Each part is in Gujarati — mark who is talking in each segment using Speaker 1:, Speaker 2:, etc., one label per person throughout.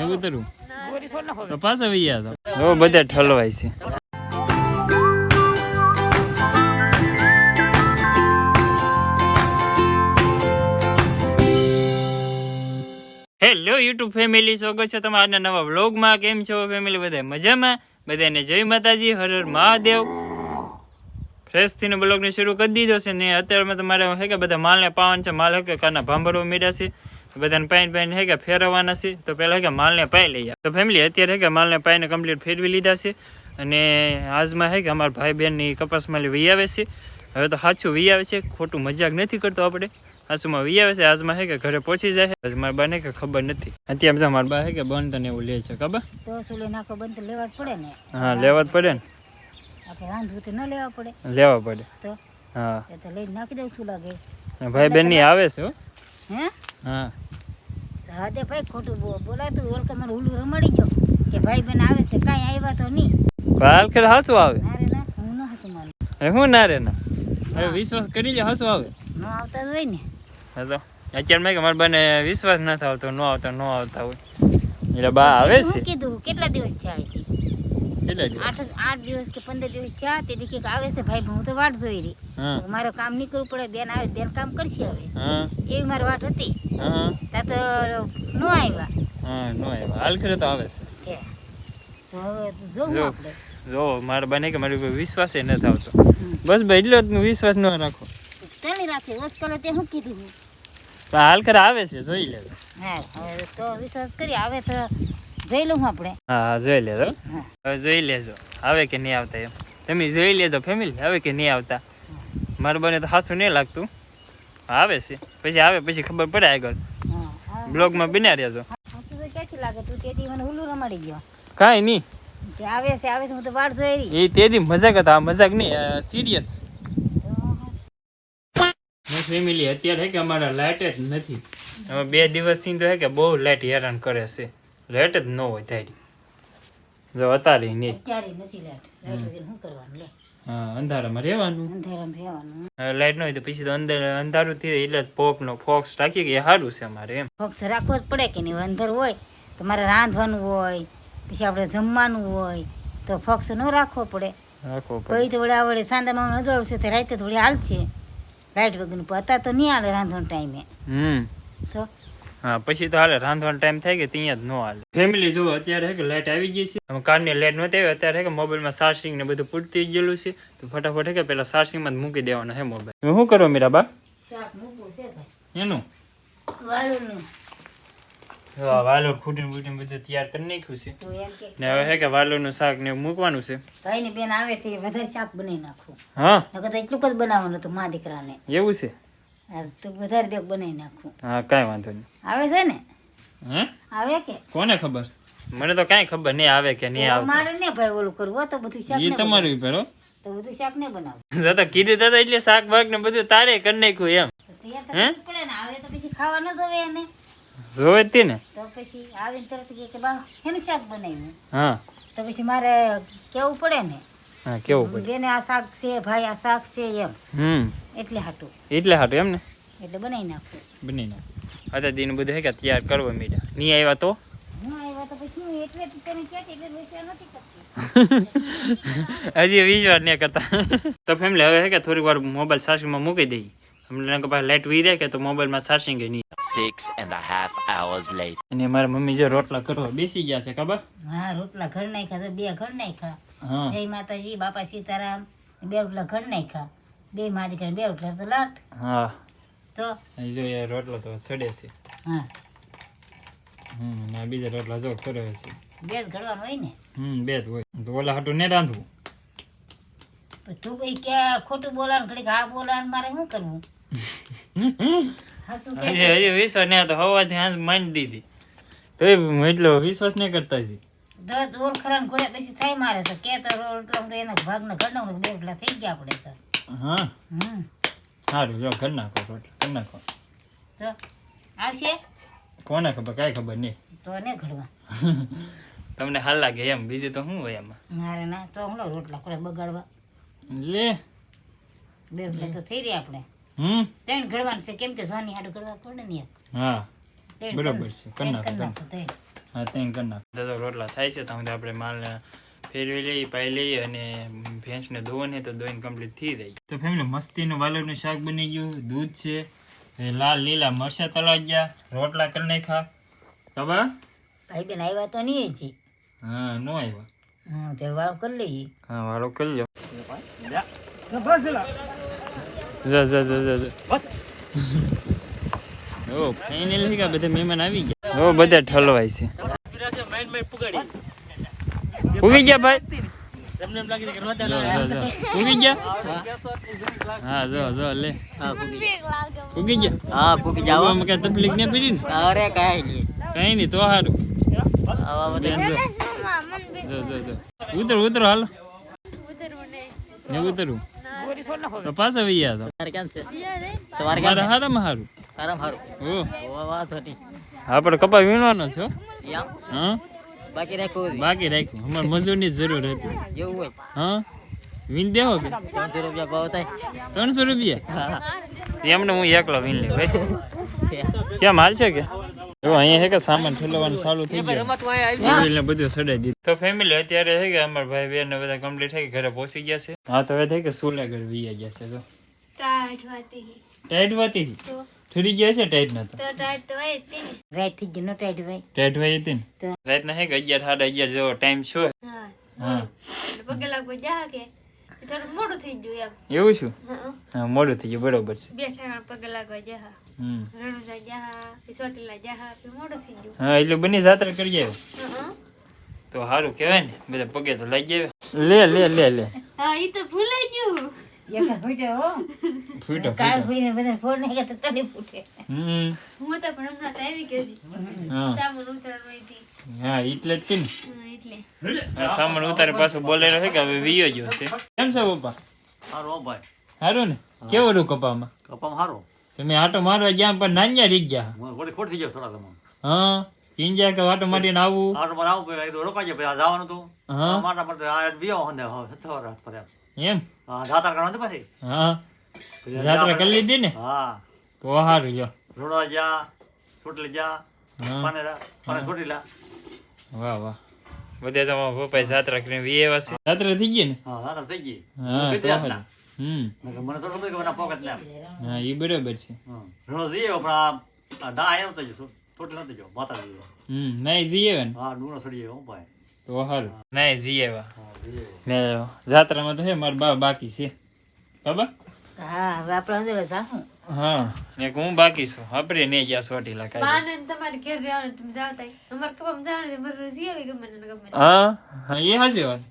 Speaker 1: એવું તરું તો પાછા વૈયા તો બધા ઠલવાય છે. હેલો યુટ્યુબ ફેમિલી, સ્વાગત છે તમારા આજના નવા વ્લોગમાં. કેમ છો ફેમિલી? બધા મજામાં? બધાને જય માતાજી, હર હર મહાદેવ. ફ્રેશ થઈને બ્લોગને શરૂ કરી દીધો છે ને અત્યારમાં તમારે હે કે બધા માલને પાવાનું છે. માલ હે કે કારના ભાંભરવા મીડ્યા છે, બધાને પાઈને હે કે ફેરવવાના છે. તો પહેલાં હે કે માલને પાઈ લઈએ. તો ફેમિલી અત્યારે હે કે માલને પાઈને કમ્પ્લીટ ફેરવી લીધા છે. અને આજમાં હે કે અમારા ભાઈ બહેનની કપાસમાલી વી આવે છે. હવે તો સાચું વી આવે છે, ખોટું મજાક નથી કરતો આપણે. હાસુમાં વી આવે છે. આજમાં હે કે ઘરે પહોંચી જાય છે. મારા બાને કે ખબર નથી. અત્યારે બધા મારા બા હે કે બંધ ને એવું લે છે. ખબર
Speaker 2: તો સુલે નાખો બંધ તો લેવા જ પડે ને.
Speaker 1: હા, લેવા જ પડે ને.
Speaker 2: આપણે રાંધવું તો ન લેવા પડે.
Speaker 1: લેવા પડે
Speaker 2: તો
Speaker 1: હા,
Speaker 2: એ તો લઈ નાખી દઉં શું લાગે.
Speaker 1: ભાઈ બેન ની આવે છે હો.
Speaker 2: હે
Speaker 1: હા
Speaker 2: હા દે ભાઈ, ખોટું બોલાતું ઓળખે મને હુલું રમાડી ગયો કે ભાઈ બેન આવે છે, કાંઈ આવ્યા તો નહીં.
Speaker 1: હાલ ખેર હાસું આવે.
Speaker 2: ના રે ના, હું ન હતું માનું.
Speaker 1: હું ના રે ના, હવે વિશ્વાસ કરી લે, હાસું આવે.
Speaker 2: ન આવતા જ હોય ને.
Speaker 1: હા તો અત્યારે મેં કે મારા બાને વિશ્વાસ ન આવતો, ન આવતા હોય એટલે બા આવે છે.
Speaker 2: હું કીધું કેટલા દિવસ થયા છે?
Speaker 1: કેટલા દિવસ?
Speaker 2: 8 દિવસ કે 15 દિવસ થયા. તે દીકે આવે છે ભાઈ, હું તો વાટ જોઈ રહી. મારે કામ નહીં કરવું પડે, બેન આવે બેન કામ કરશે. હવે એવી મારી વાટ હતી. ત્યાં તો ન આવ્યા.
Speaker 1: નો આવ્યા. હાલ ખેર તો આવે છે.
Speaker 2: તો હવે જોવું આપણે.
Speaker 1: જો મારા બાને કે મારી ઉપર વિશ્વાસ એ નથી આવતો. બસ ભાઈ એટલો જ વિશ્વાસ ન રાખો.
Speaker 2: ચાલી રાખે વસ કરો તે શું કીધું?
Speaker 1: હાલ ખેર આવે છે, જોઈ લે.
Speaker 2: હા હવે તો વિશ્વાસ કરી, આવે તો જોઈ લઉં આપણે.
Speaker 1: હા જોઈ લેજો. હવે જોઈ લેજો આવે કે નહીં આવતા એમ. તમે જોઈ લેજો ફેમિલી, આવે કે નહીં આવતા. મારા બાને તો હાસું નહીં લાગતું. આવે છે, પછી આવે પછી ખબર પડે આગળ. બ્લોગમાં બન્યા રહેજો.
Speaker 2: ક્યાંથી લાગે તું તેથી મને હુલું રમાડી ગયો.
Speaker 1: કાંઈ નહીં,
Speaker 2: આવે છે હું તો વાટ જોઈ રહી.
Speaker 1: એ તેથી મજાક હતા, મજાક નહીં, સિરિયસ. ફેમિલી અત્યારે હે કે અમારા લાઇટ જ નથી. હવે 2 દિવસથી તો હે કે બહુ લાઇટ હેરાન કરે છે. લાઇટ જ ન હોય તારી. જો અત્યારે નહીં,
Speaker 2: અત્યારે નથી લાઇટ. લાઇટ વગર શું કરવાનું લે?
Speaker 1: હા, અંધારામાં રહેવાનું.
Speaker 2: અંધારામાં રહેવાનું.
Speaker 1: લાઇટ ન હોય તો પછી તો અંદર અંધારું થઈ એટલે પોપનો ફોક્સ રાખી કે સારું છે અમારે એમ.
Speaker 2: ફોક્સ રાખવો જ પડે કે નહીં? અંદર હોય તો મારે રાંધવાનું હોય, પછી આપણે જમવાનું હોય તો ફોક્સ ન રાખવો પડે.
Speaker 1: રાખવો પડે.
Speaker 2: પછી તો વડે સાંદામાં નજર છે તો રાતે થોડી હાલશે લાઇટ વગરનું. અત્યારે તો નહીં હાલે રાંધવાનો ટાઈમે. તો
Speaker 1: હા, પછી તો હાલે રાંધવાનો ટાઈમ થાય કે ત્યાં જ ન હાલે. ફેમિલી જુઓ અત્યારે હે કે લાઇટ આવી ગઈ છે. કારની લાઇટ નહોતી આવી, અત્યારે હે કે મોબાઈલમાં ચાર્જિંગ ને બધું પૂરતી ગયેલું છે. તો ફટાફટ હે કે પેલા ચાર્જિંગમાં જ મૂકી દેવાનો હે મોબાઈલ. તમે શું કરો મીરાબા?
Speaker 2: શાક મૂકવું છે ભાઈ.
Speaker 1: એનું
Speaker 2: વાળુનું
Speaker 1: વાલોર ફૂટીને બધું તૈયાર કરી નાખ્યું છે.
Speaker 2: તો એમ કે
Speaker 1: ને હવે હે કે વાલોરનું શાક ને મૂકવાનું છે.
Speaker 2: ભાઈ ને બેન આવે તે વધારે શાક બનાવી નાખું.
Speaker 1: હા,
Speaker 2: નકર તો એટલું જ બનાવવાનું હતું મા દીકરાને.
Speaker 1: એવું છે.
Speaker 2: તો વધારે બેગ બનાવી નાખું.
Speaker 1: હા, કાંઈ વાંધો નહીં.
Speaker 2: આવે છે ને?
Speaker 1: હે
Speaker 2: આવે કે
Speaker 1: કોને ખબર? મને તો કાંઈ ખબર નહીં આવે કે નહીં આવે.
Speaker 2: મારે ને ભાઈ ઓલું કરવું તો બધું શાક
Speaker 1: એ તમારું ઉપર હો.
Speaker 2: તો બધું શાક ને બનાવું.
Speaker 1: તો કીધું દાદા એટલે શાક ભાગ ને બધું તારે કરી નાખ્યું એમ.
Speaker 2: તૈયાર તો કરવું પડે ને. આવે તો પછી ખાવા ન જોવે એને.
Speaker 1: જોવે જ ને.
Speaker 2: તો પછી આવીને તરત કે બા એનું શાક બનાવ્યું.
Speaker 1: હા
Speaker 2: તો પછી મારે કેવું પડે ને.
Speaker 1: હા, કેવું પડે?
Speaker 2: બેને આ શાક છે ભાઈ, આ શાક છે એમ. એટલે હાટું
Speaker 1: એમ ને.
Speaker 2: એટલે બનાવી નાખું.
Speaker 1: બની ના હતા દીનું બધું હે કે તૈયાર કરવા મીડા. નહીં આવ્યા તો
Speaker 2: હું આવ્યા તો પછી હું એટલે તને કહેતી એટલે વિચાર નથી કરતી.
Speaker 1: હજી વિશ્વાસ નહીં કરતા. તો ફેમિલી હવે હે કે થોડીક વાર મોબાઈલ ચાર્જિંગમાં મૂકી દઈએ. અમને પાસે લાઇટ વી રહે કે તો મોબાઈલમાં ચાર્જિંગ નહીં.
Speaker 3: 6.5 hours later.
Speaker 1: અને મારા મમ્મી જો રોટલા કરવા બેસી ગયા છે. ખબર?
Speaker 2: હા, રોટલા ઘર નાખ્યા તો 2 ઘર નાખ્યા.
Speaker 1: હા,
Speaker 2: જય માતાજી, બાપા સીતારામ. 2 રોટલા ઘર નાખ્યા. 2 મા દીકરા 2 રોટલા તો લાટ.
Speaker 1: હા
Speaker 2: તો
Speaker 1: જો એ રોટલો તો સડે છે.
Speaker 2: હા,
Speaker 1: ને આ બીજા રોટલા જો કરે છે.
Speaker 2: 2 જ ઘડવાનું હોય ને.
Speaker 1: 2 જ હોય તો ઓલા હાટું ને રાંધવું.
Speaker 2: તું કઈ કે ખોટું બોલાન ઘડીક હા બોલાન મારે શું કરવું?
Speaker 1: હજી વિશ્વાસ નહીં તો હવાથી હાથ માની દીધી તો એટલો વિશ્વાસ નહીં કરતા છે.
Speaker 2: દર્દ ઓર ખરાન ઘોડે પછી થાય મારે તો કે તો રોટલા એના ભાગના ઘરના 2 રોટલા થઈ ગયા આપણે તો.
Speaker 1: હા, સારું જો ઘર નાખો રોટલા ઘર નાખો.
Speaker 2: તો આવશે
Speaker 1: કોને ખબર? કાંઈ ખબર નહીં.
Speaker 2: તો ને ઘડવા
Speaker 1: તમને હાલ લાગે એમ, બીજું તો શું હોય એમાં?
Speaker 2: ના ના, તો હું રોટલા કરે બગાડવા
Speaker 1: લે.
Speaker 2: 2 રોટલા તો થઈ રહ્યા આપણે. 3 ઘડવાનું છે કેમ કે સ્વાની હાટું ઘડવા પડે ને.
Speaker 1: હા, બરોબર છે કરી નાખો હા ત્રણ કરી નાખો તો રોટલા થાય છે તો આપણે માલને ફેરવી લઈએ પાઈ લઈએ અને ભેંસને ધોવાને તો ધોઈને કમ્પ્લીટ થઈ જાય તો ફેમિલી મસ્તીનું વાલોરનું શાક બની ગયું દૂધ છે લાલ લીલા મરચા તળાઈ ગયા રોટલા કરી નાખ્યા ખબર
Speaker 2: ભાઈ બેન આવ્યા તો નહીં છે
Speaker 1: હા નો આવ્યા
Speaker 2: હા તે વાળ કરી લઈએ
Speaker 1: હા વાળો કરી લો જા જા જા જા ઓ ફાઇનલ કે બધા મહેમાન આવી ગયા ઓ બધા ઠલવાય છે ઉગી ગયા ભાઈ ઉગી ગયા હા જો લે ઉગી ગયા
Speaker 4: હા પૂકી જાવ
Speaker 1: આમાં કઈ તકલીફ નહીં પડી ને
Speaker 4: અરે કાઈ નહીં
Speaker 1: કઈ નહીં તો સારું
Speaker 4: આવા
Speaker 1: ઉતર ઉતર હાલો ને ઉતરું તો પાછા વૈયા તો
Speaker 4: તમારે કેમ છે તમારે
Speaker 1: મારે હારામાં હારું
Speaker 4: આરામ હારું
Speaker 1: ઓ
Speaker 4: વાત હતી
Speaker 1: આપણે કપા વીણવાનો છો
Speaker 4: યા
Speaker 1: હા
Speaker 4: બાકી રાખ્યું
Speaker 1: બાકી રાખ્યું અમારે મજૂરની જ જરૂર હતી
Speaker 4: જેવું હોય
Speaker 1: હા વીણ દેવો કે
Speaker 4: 300 રૂપિયા ભાવ થાય
Speaker 1: 300 રૂપિયા એમને હું એકલો વીણ લે ભાઈ કેમ હાલ છે કે જો અહીંયા હે કે સામાન ઠેલવાનું ચાલુ થઈ ગયું ને બધું સડાઈ દીધું તો ફેમિલી અત્યારે હે કે અમારા ભાઈ બેન ને બધા કમ્પ્લીટ થઈ ઘરે પહોંચી ગયા છે હા તો હવે થઈ કે સુલા ઘર વીયા ગયા છે જો ટાઈટ વાતી ઠરી ગયા છે ટાઈટ ના તો
Speaker 2: રાત થઈ ગઈ નો ટાઈટ ભાઈ
Speaker 1: ટાઈટ વાઈ હતી ને રાત ના હે કે 11 સાડા 11 જેવો ટાઈમ છો હા એવું શું હા મોડું થઈ ગયું બરોબર છે હા એટલે બની જાત્રા કરી આવ્યો તો સારું કહેવાય ને બધા પગે તો લઈ જાય લે લે લે લે
Speaker 2: એક ફૂટે હો
Speaker 1: ફૂટો
Speaker 2: કાળ ભાઈને બધા ફોડ નહીં કે તને ફૂટે
Speaker 1: હા એટલે જ કે ને સામાન ઉતારે પાછો બોલેલો છે કે હવે વિયો ગયો છે કેમ છે પપ્પા
Speaker 4: હારો ભાઈ
Speaker 1: સારું ને કેવું રહ્યું કપામાં
Speaker 4: કપામ હારો
Speaker 1: તમે આટો મારવા ગયા પણ નાન્યા રીક ગયા
Speaker 4: મને ખોટ થઈ ગયો થોડા તમે
Speaker 1: હા ચીંજા કે આટો મારીને આવું
Speaker 4: હારો પર આવું પછી તો રોકાઈ જાય પછી જવાનું તો
Speaker 1: હા
Speaker 4: માટા પર આ વિયો હંદે સત્તર રાત પર
Speaker 1: એમ
Speaker 4: હા જાતા કરવાનું પછી
Speaker 1: હા જાત્રા કરી લીધી ને
Speaker 4: હા
Speaker 1: તો સારું જો
Speaker 4: રોડવા જા છોટલી જા
Speaker 1: હા
Speaker 4: પાનેરા પાને છોટી લા
Speaker 1: વાહ વાહ બધે તો પપ્પા જાત્રા કરીને વિયેવા છે જાત્રા થઈ ગઈ ને
Speaker 4: હા જાતા થઈ ગઈ
Speaker 1: હા તો
Speaker 4: કીધી
Speaker 1: સારું.
Speaker 4: મને તો ખબર કે મને પોકેટ ને
Speaker 1: હા એ બરાબર છે
Speaker 4: રોજ એ પણ આ દા આવ્યો તો જો છોટલી નતો જો માતા જો
Speaker 1: નહીં જીએ ને
Speaker 4: હા ડૂનો સડી ગયો ભાઈ
Speaker 1: તો સારું નહીં જીએવા
Speaker 4: હા જઈએ
Speaker 1: ને જાત્રામાં તો હે મારા બા બાકી છે બાબા
Speaker 2: હા હવે આપણે અંદર જાઉં
Speaker 1: હા ને હું બાકી છું આપણે નહીં ગયા સોટીલા કાઈ હા હા એ હાચી વાત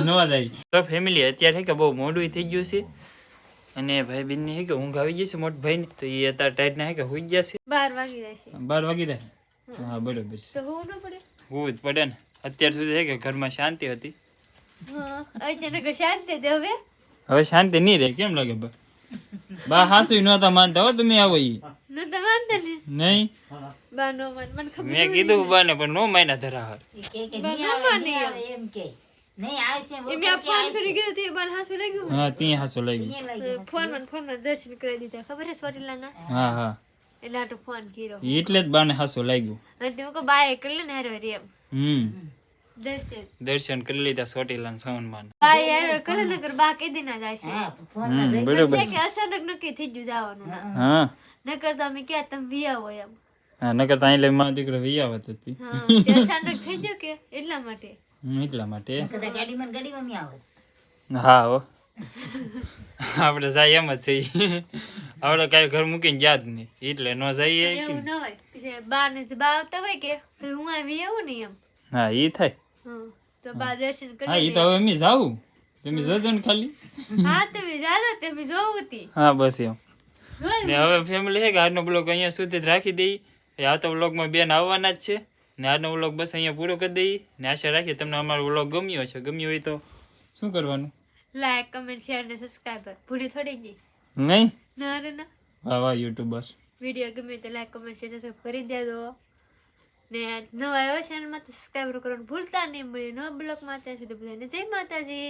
Speaker 1: નો જાય તો ફેમિલી અત્યારે કે બહુ મોડું થઈ ગયું છે અને ભાઈ બેન ને કે ઊંઘ આવી જશે મોટ ભાઈ ને તો એ અત્યારે ટાઈટ ના કે હોઈ ગયા છે 12 વાગી જાય હા બરોબર છે હોવું જ પડે ને અત્યાર સુધી હે કે ઘરમાં શાંતિ હતી હવે શાંતિ નહીં રહે કેમ લાગે બા હાસુ નહોતા માનતા હો તમે આવો ઈ નહીં મેં કીધું બાને પણ નો માયના ધરાહર
Speaker 2: કે નહીં આવે એમ કે નહીં આવે છે હું તો કે આવે છે.
Speaker 1: હા ત્યાં હાસો લાગી હા હા એટલે જ બાને હાસો લાગ્યું દર્શન કરી લીધા ચોટીલા ના સવનમાં
Speaker 2: હા ફોનમાં
Speaker 1: બરોબર હા હા નકર અહીં લઈ મારો દીકરો વિયાવત હતી એટલા માટે
Speaker 2: કદાચ ગાડીમાં મી આવે
Speaker 1: હા હો આપણે જાય એમ જ છીએ આપણે કાંઈ ઘર મૂકીને ગયા જ નહીં એટલે ન જઈએ હા એ થાય હા એ તો હવે અમે જાવું તમે જોજો ને ખાલી હા બસ એમ ને હવે ફેમિલી છે કે આજનો બ્લોગ અહીંયા સુધી જ રાખી દઈએ આવતા બ્લોગમાં બેન આવવાના જ છે ને આજનો બ્લોગ બસ અહીંયા પૂરો કરી દઈએ ને આશા રાખીએ તમને અમારો બ્લોગ ગમ્યો છે ગમ્યો હોય તો શું કરવાનું
Speaker 5: લાઈક કમેન્ટ શેર ને સબસ્ક્રાઇબર ભૂલી થોડી ગઈ
Speaker 1: નહીં
Speaker 5: ના રે ના
Speaker 1: વાહ વાહ યુટ્યુબર
Speaker 5: વિડીયો ગમે તો લાઈક કમેન્ટ શેર સબસ્ક્રાઇબ કરી દેજો ને નવા આવ્યો ચેનલમાં સબસ્ક્રાઇબ કરવાનું ભૂલતા નહીં મળે નવા બ્લોગમાં ત્યાં સુધી બધાને જય માતાજી.